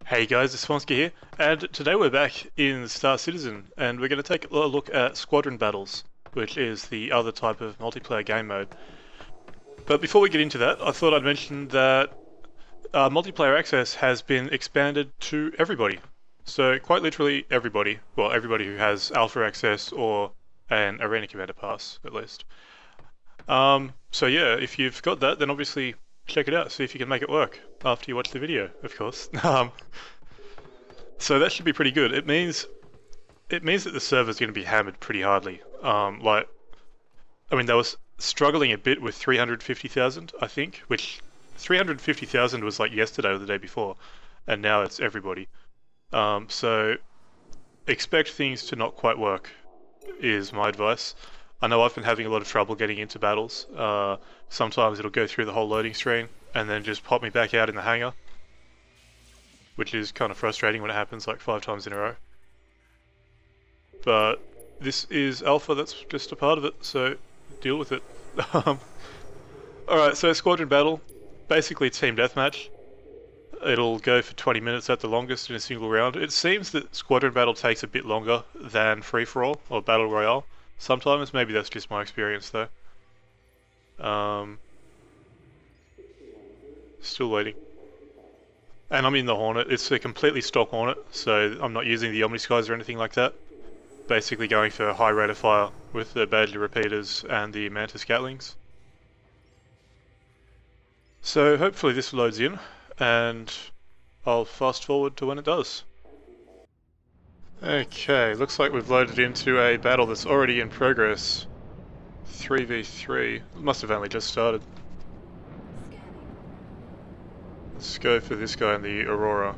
Hey guys, it's Vornskyr here, and today we're back in Star Citizen, and we're going to take a look at Squadron Battles, which is the other type of multiplayer game mode. But before we get into that, I thought I'd mention that multiplayer access has been expanded to everybody. So quite literally everybody, well everybody who has Alpha access or an Arena Commander pass, at least. So yeah, if you've got that, then obviously check it out, see if you can make it work after you watch the video, of course. So that should be pretty good. It means that the server's going to be hammered pretty hardly. They were struggling a bit with 350,000, I think, which 350,000 was like yesterday or the day before, and now it's everybody. So expect things to not quite work, is my advice. I know I've been having a lot of trouble getting into battles. Sometimes it'll go through the whole loading screen and then just pop me back out in the hangar, which is kind of frustrating when it happens like 5 times in a row. But this is alpha, that's just a part of it, so deal with it. Alright, so Squadron Battle, basically team deathmatch. It'll go for 20 minutes at the longest in a single round. It seems that Squadron Battle takes a bit longer than free-for-all or Battle Royale. Sometimes, maybe that's just my experience though. Still waiting. And I'm in the Hornet. It's a completely stock Hornet, so I'm not using the Omniskies or anything like that. Basically going for a high rate of fire with the Badger Repeaters and the Mantis Gatlings. So hopefully this loads in, and I'll fast forward to when it does. Okay, looks like we've loaded into a battle that's already in progress. 3v3. It must have only just started. Let's go for this guy in the Aurora.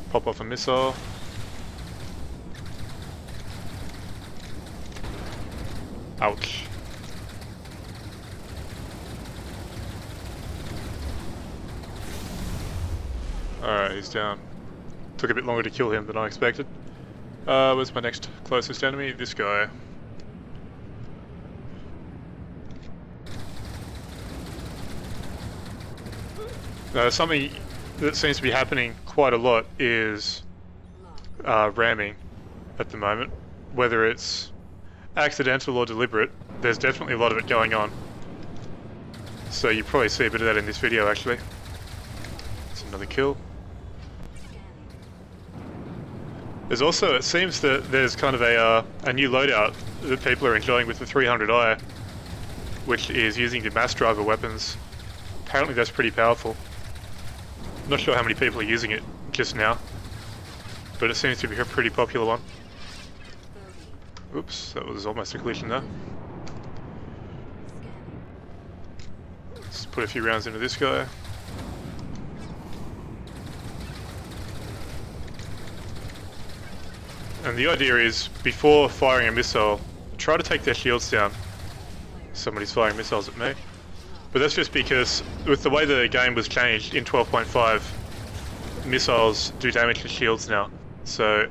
Pop off a missile. Ouch. Alright, he's down. Took a bit longer to kill him than I expected. Where's my next closest enemy? This guy. Something that seems to be happening quite a lot is ramming at the moment. Whether it's accidental or deliberate, there's definitely a lot of it going on. So you probably see a bit of that in this video actually. It's another kill. There's also, it seems that there's kind of a new loadout that people are enjoying with the 300i, which is using the mass driver weapons. Apparently that's pretty powerful. Not sure how many people are using it just now, but it seems to be a pretty popular one. Oops, that was almost a collision there. Let's put a few rounds into this guy. And the idea is, before firing a missile, try to take their shields down. Somebody's firing missiles at me. But that's just because, with the way the game was changed in 12.5, missiles do damage to shields now. So,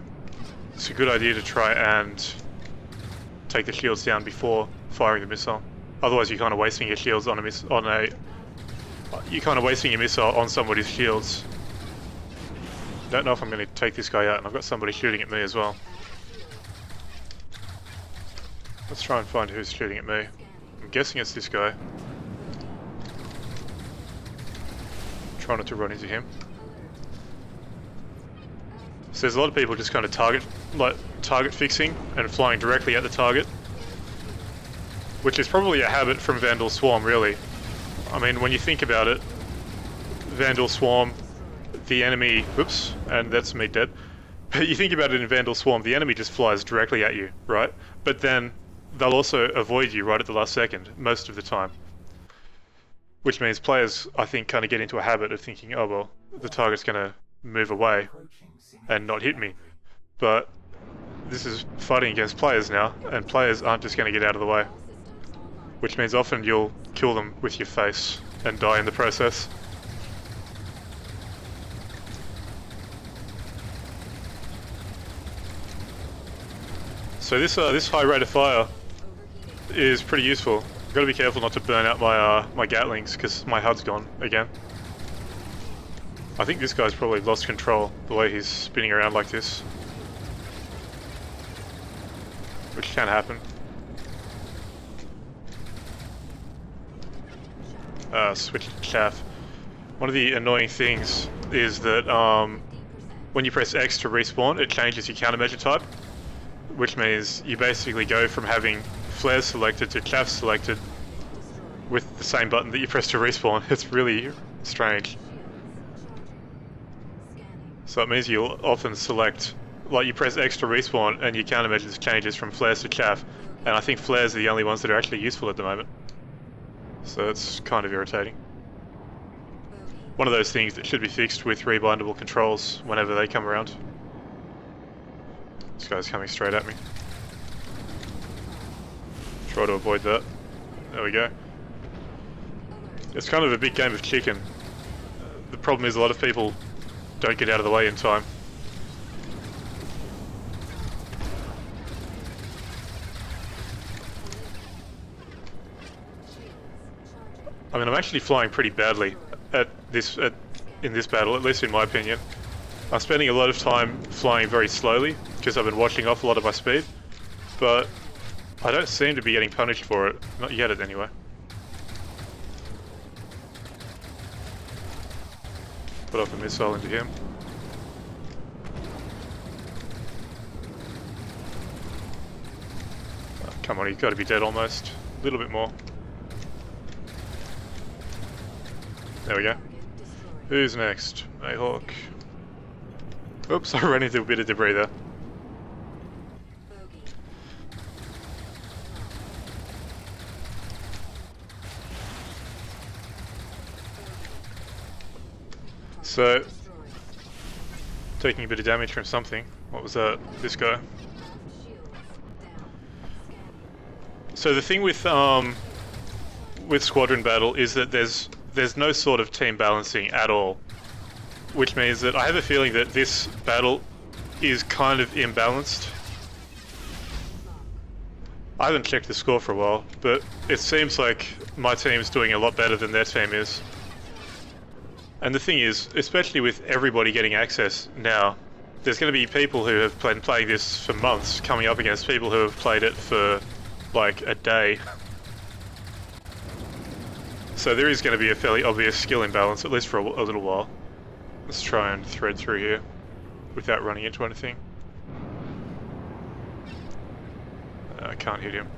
it's a good idea to try and take the shields down before firing the missile. Otherwise, you're kind of wasting your shields on you're kind of wasting your missile on somebody's shields. Don't know if I'm going to take this guy out, and I've got somebody shooting at me as well. Let's try and find who's shooting at me. I'm guessing it's this guy. Try not to run into him. So there's a lot of people just kind of target fixing and flying directly at the target, which is probably a habit from Vandal Swarm, really. I mean, when you think about it, Vandal Swarm, the enemy, whoops, and that's me dead. But you think about it in Vandal Swarm, the enemy just flies directly at you, right? But then they'll also avoid you right at the last second, most of the time. Which means players, I think, kind of get into a habit of thinking, oh well, the target's going to move away and not hit me. But this is fighting against players now, and players aren't just going to get out of the way. Which means often you'll kill them with your face and die in the process. So this high rate of fire is pretty useful. I've got to be careful not to burn out my my Gatlings, because my HUD's gone again. I think this guy's probably lost control, the way he's spinning around like this. Which can happen. Switch to chaff. One of the annoying things is that when you press X to respawn, it changes your countermeasure type, which means you basically go from having flares selected to chaff selected with the same button that you press to respawn. It's really strange. So it means you'll often select, like you press X to respawn and your countermeasures changes from flares to chaff, and I think flares are the only ones that are actually useful at the moment. So it's kind of irritating. One of those things that should be fixed with rebindable controls whenever they come around. This guy's coming straight at me. Try to avoid that. There we go. It's kind of a big game of chicken. The problem is a lot of people don't get out of the way in time. I mean, I'm actually flying pretty badly in this battle, at least in my opinion. I'm spending a lot of time flying very slowly because I've been washing off a lot of my speed, but I don't seem to be getting punished for it. Not yet, anyway. Put off a missile into him. Oh, come on, he's got to be dead almost. A little bit more. There we go. Who's next? Mayhawk. Oops, I ran into a bit of debris there. So, taking a bit of damage from something. What was that? This guy. So the thing with Squadron Battle is that there's no sort of team balancing at all, which means that I have a feeling that this battle is kind of imbalanced. I haven't checked the score for a while, but it seems like my team's doing a lot better than their team is. And the thing is, especially with everybody getting access now, there's going to be people who have been playing this for months coming up against people who have played it for like a day. So there is going to be a fairly obvious skill imbalance, at least for a little while. Let's try and thread through here without running into anything. I can't hit him.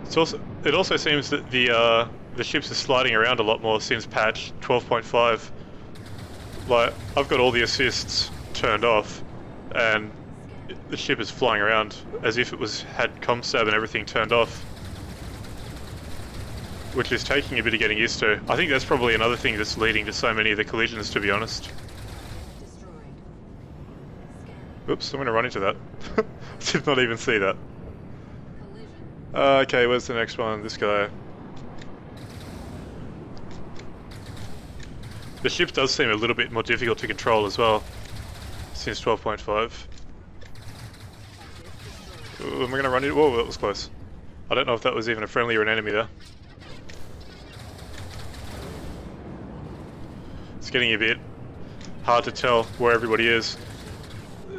It also seems that the ships are sliding around a lot more since patch 12.5. Like, I've got all the assists turned off, and the ship is flying around as if it had comstab and everything turned off, which is taking a bit of getting used to. I think that's probably another thing that's leading to so many of the collisions, to be honest. Oops, I'm gonna run into that. Did not even see that. Okay, where's the next one? This guy. The ship does seem a little bit more difficult to control as well, since 12.5. Ooh, am I gonna run into— whoa, that was close. I don't know if that was even a friendly or an enemy there. It's getting a bit hard to tell where everybody is.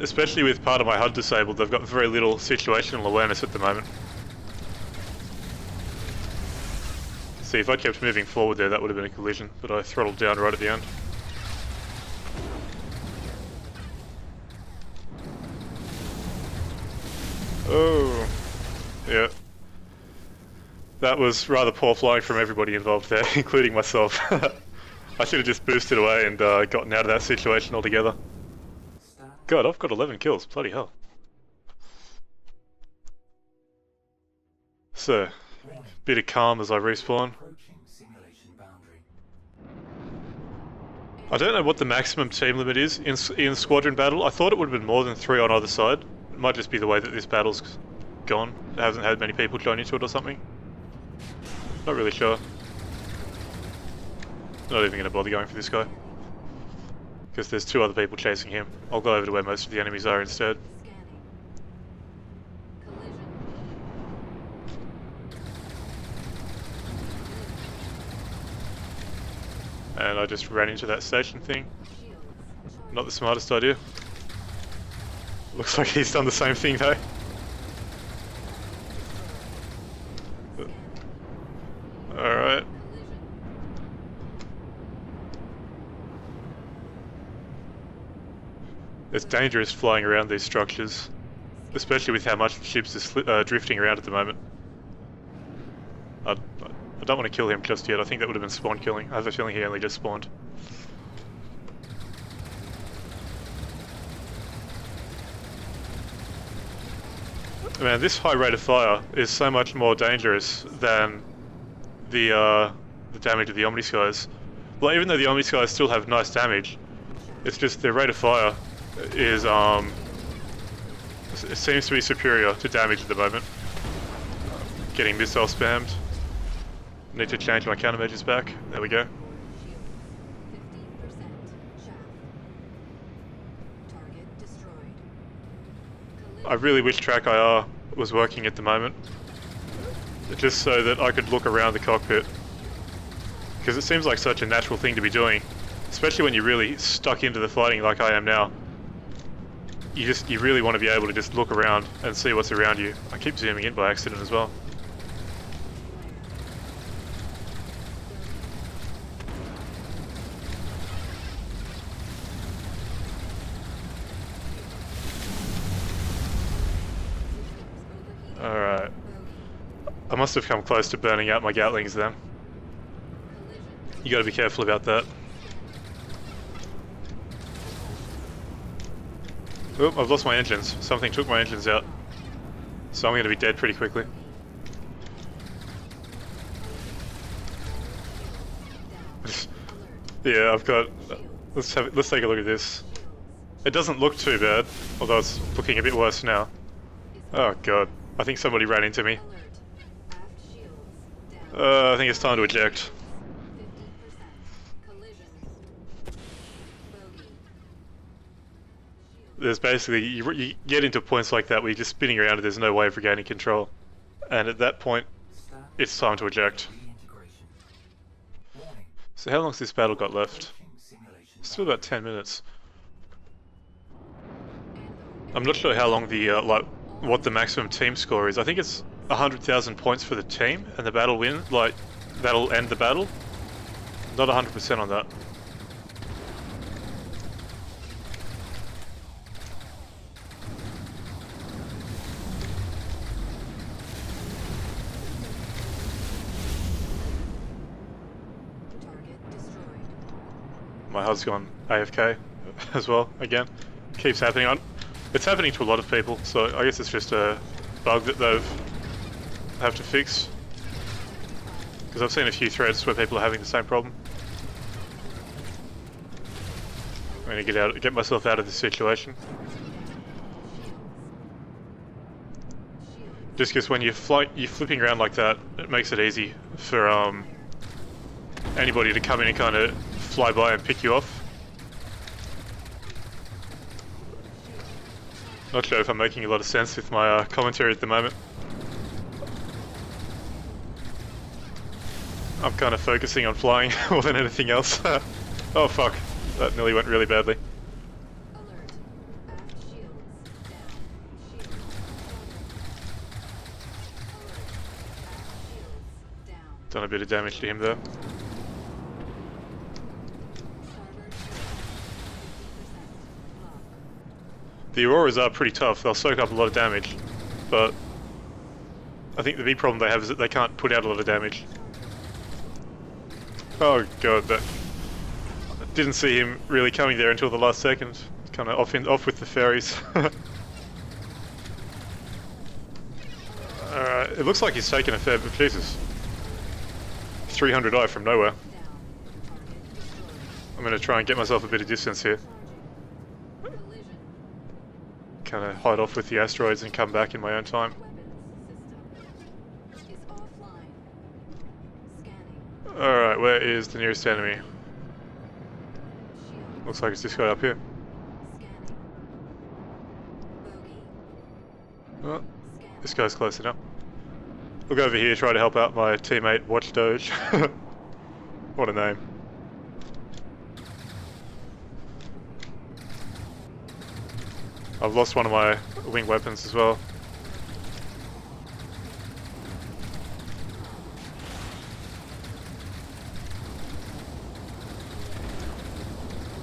Especially with part of my HUD disabled, I've got very little situational awareness at the moment. See, if I kept moving forward there, that would have been a collision, but I throttled down right at the end. Oh, yeah. That was rather poor flying from everybody involved there, including myself. I should have just boosted away and gotten out of that situation altogether. God, I've got 11 kills, bloody hell. So, bit of calm as I respawn. I don't know what the maximum team limit is in Squadron Battle. I thought it would have been more than 3 on either side. It might just be the way that this battle's gone. It hasn't had many people join into it or something. Not really sure. Not even going to bother going for this guy, because there's 2 other people chasing him. I'll go over to where most of the enemies are instead. And I just ran into that station thing. Not the smartest idea. Looks like he's done the same thing though. Alright. It's dangerous flying around these structures, especially with how much the ship's is drifting around at the moment. I don't want to kill him just yet. I think that would have been spawn killing. I have a feeling he only just spawned. Man, this high rate of fire is so much more dangerous than the damage of the Omniskies. Well, even though the Omniskies still have nice damage, it's just their rate of fire is it seems to be superior to damage at the moment. Getting missile spammed. Need to change my countermeasures back. There we go. I really wish track IR was working at the moment, just so that I could look around the cockpit, because it seems like such a natural thing to be doing, especially when you're really stuck into the fighting like I am now. You really want to be able to just look around and see what's around you. I keep zooming in by accident as well. Alright. I must have come close to burning out my Gatlings then. You gotta be careful about that. Oh, I've lost my engines. Something took my engines out. So I'm gonna be dead pretty quickly. Yeah, I've got... Let's take a look at this. It doesn't look too bad, although it's looking a bit worse now. Oh god. I think somebody ran into me. I think it's time to eject. There's basically, you get into points like that where you're just spinning around and there's no way of regaining control. And at that point, it's time to eject. So how long's this battle got left? Still about 10 minutes. I'm not sure how long the, what the maximum team score is. I think it's 100,000 points for the team, and the battle win, like, that'll end the battle. Not 100% on that. My HUD's gone AFK as well, again. Keeps happening. It's happening to a lot of people, so I guess it's just a bug that they've have to fix. Because I've seen a few threads where people are having the same problem. I'm gonna get myself out of this situation. Just because when you're flipping around like that, it makes it easy for anybody to come in and kind of fly by and pick you off. Not sure if I'm making a lot of sense with my commentary at the moment. I'm kind of focusing on flying more than anything else. Oh fuck, that nearly went really badly. Done a bit of damage to him there. The Auroras are pretty tough, they'll soak up a lot of damage, but I think the big problem they have is that they can't put out a lot of damage. Oh god, that... I didn't see him really coming there until the last second. Kind of off with the ferries. Alright, it looks like he's taken a fair bit. Jesus. 300i from nowhere. I'm gonna try and get myself a bit of distance here. Kind of hide off with the asteroids and come back in my own time. Alright, where is the nearest enemy? Looks like it's this guy up here. Oh, this guy's close enough. Look over here, try to help out my teammate Watch Doge. What a name. I've lost one of my wing weapons as well.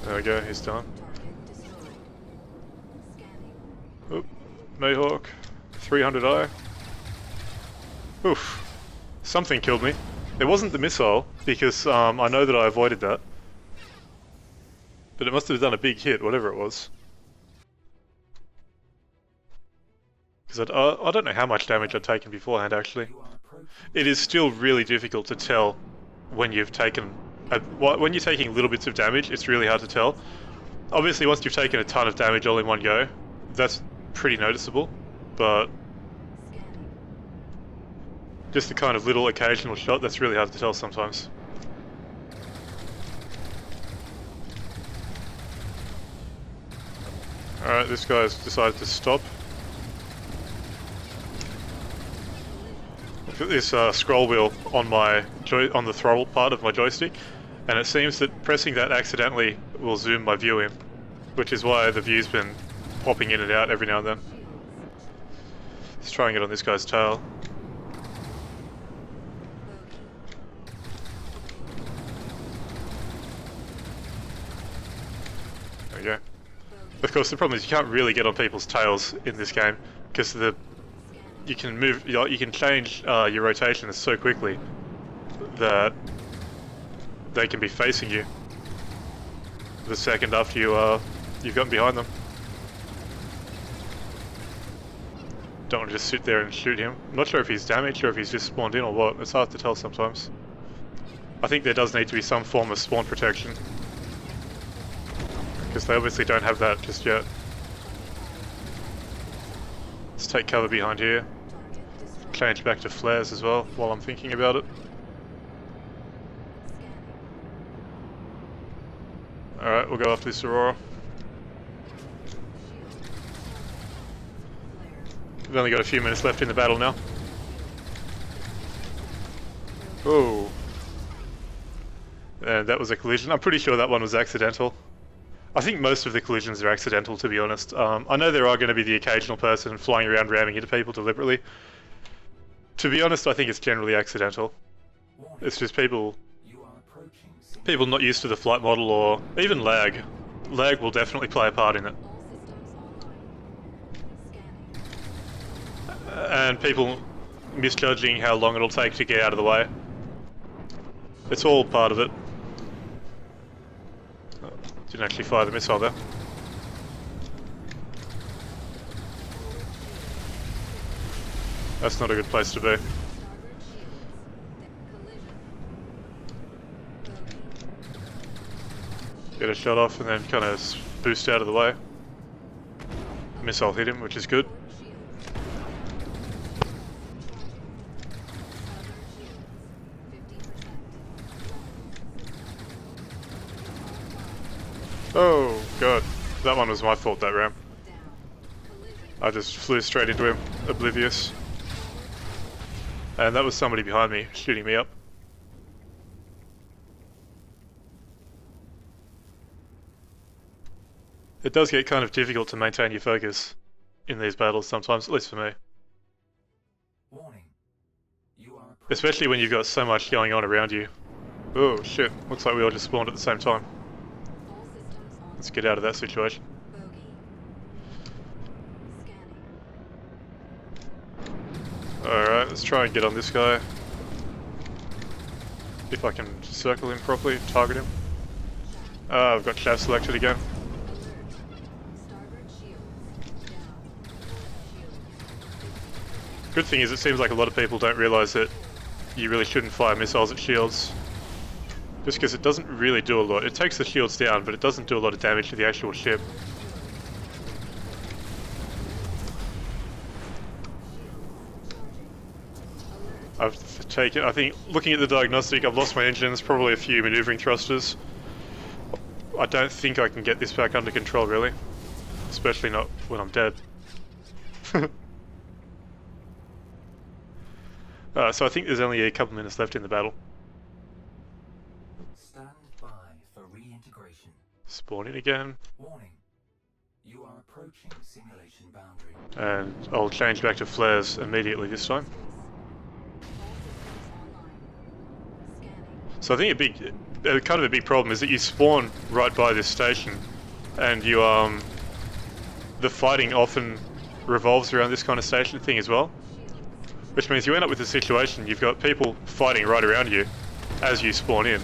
There we go, he's done. Oop, Mayhawk, 300i. Oof, something killed me. It wasn't the missile, because I know that I avoided that. But it must have done a big hit, whatever it was. Because I don't know how much damage I'd taken beforehand, actually. It is still really difficult to tell when you've taken... when you're taking little bits of damage, it's really hard to tell. Obviously, once you've taken a ton of damage all in one go, that's pretty noticeable, but... just the kind of little occasional shot, that's really hard to tell sometimes. Alright, this guy's decided to stop. I've got this scroll wheel on on the throttle part of my joystick, and it seems that pressing that accidentally will zoom my view in, which is why the view's been popping in and out every now and then. Let's try and get on this guy's tail. There we go. Of course, the problem is you can't really get on people's tails in this game because you can move, you can change your rotation so quickly that they can be facing you the second after you've gotten behind them. Don't want to just sit there and shoot him. I'm not sure if he's damaged or if he's just spawned in or what. It's hard to tell sometimes. I think there does need to be some form of spawn protection, because they obviously don't have that just yet. Let's take cover behind here. Change back to flares as well while I'm thinking about it. Alright, we'll go after this Aurora. We've only got a few minutes left in the battle now. Oh. And that was a collision. I'm pretty sure that one was accidental. I think most of the collisions are accidental, to be honest. I know there are going to be the occasional person flying around ramming into people deliberately. To be honest, I think it's generally accidental. It's just people not used to the flight model, or even lag. Lag will definitely play a part in it. And people misjudging how long it'll take to get out of the way. It's all part of it. Oh, didn't actually fire the missile there. That's not a good place to be. Get a shot off and then kind of boost out of the way. Missile hit him, which is good. Oh god, that one was my fault, that ram. I just flew straight into him, oblivious. And that was somebody behind me, shooting me up. It does get kind of difficult to maintain your focus in these battles sometimes, at least for me. Warning. Especially when you've got so much going on around you. Oh shit, looks like we all just spawned at the same time. Let's get out of that situation. Alright, let's try and get on this guy. If I can circle him properly, target him. I've got chaff selected again. Good thing is it seems like a lot of people don't realise that you really shouldn't fire missiles at shields. Just because it doesn't really do a lot. It takes the shields down, but it doesn't do a lot of damage to the actual ship. I think, looking at the diagnostic, I've lost my engines, probably a few manoeuvring thrusters. I don't think I can get this back under control, really. Especially not when I'm dead. So I think there's only a couple minutes left in the battle. Stand by for reintegration. Spawn in again. Warning. You are Approaching simulation boundary. And I'll change back to flares immediately this time. So I think kind of a big problem is that you spawn right by this station, and you the fighting often revolves around this kind of station thing as well, which means you end up with a situation you've got people fighting right around you as you spawn in.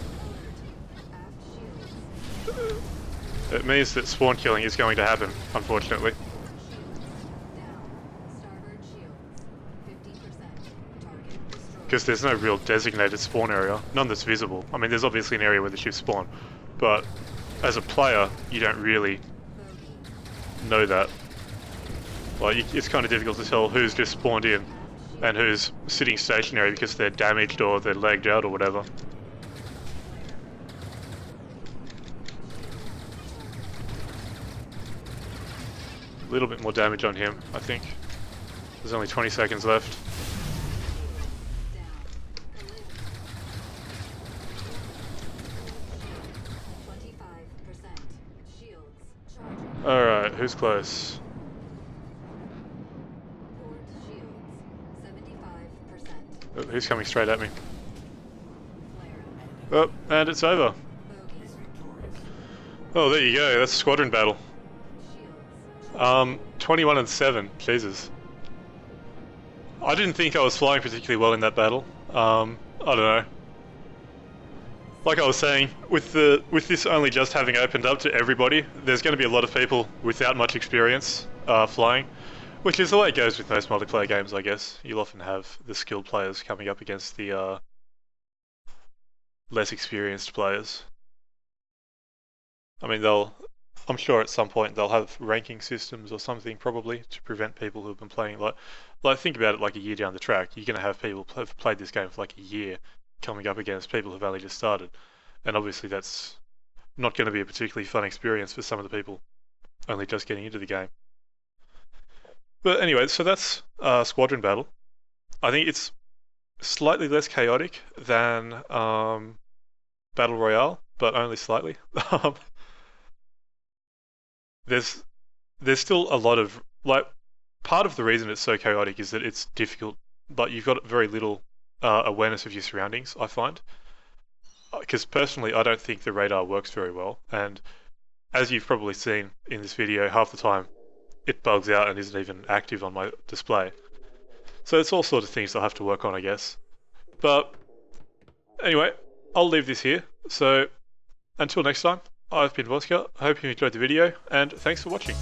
It means that spawn killing is going to happen, unfortunately. Because there's no real designated spawn area, none that's visible. I mean, there's obviously an area where the ships spawn, but as a player, you don't really know that. Like, it's kind of difficult to tell who's just spawned in and who's sitting stationary because they're damaged or they're lagged out or whatever. A little bit more damage on him, I think. There's only 20 seconds left. Alright, who's close? Oh, who's coming straight at me? Oh, and it's over. Oh, there you go, that's Squadron Battle. 21 and 7, Jesus. I didn't think I was flying particularly well in that battle. I don't know. Like I was saying, with this only just having opened up to everybody, there's going to be a lot of people without much experience flying, which is the way it goes with most multiplayer games, I guess. You'll often have the skilled players coming up against the less experienced players. I mean, I'm sure at some point they'll have ranking systems or something probably to prevent people who've been playing like think about it like a year down the track. You're going to have people who've played this game for like a year coming up against people who've only just started, and obviously that's not going to be a particularly fun experience for some of the people only just getting into the game. But anyway, so that's Squadron Battle. I think it's slightly less chaotic than Battle Royale, but only slightly. There's still a lot of, like, part of the reason it's so chaotic is that it's difficult, but you've got very little awareness of your surroundings, I find. Because personally, I don't think the radar works very well, and as you've probably seen in this video, half the time it bugs out and isn't even active on my display. So it's all sorts of things I'll have to work on, I guess. But anyway, I'll leave this here. So until next time, I've been Vornskyr. I hope you enjoyed the video, and thanks for watching.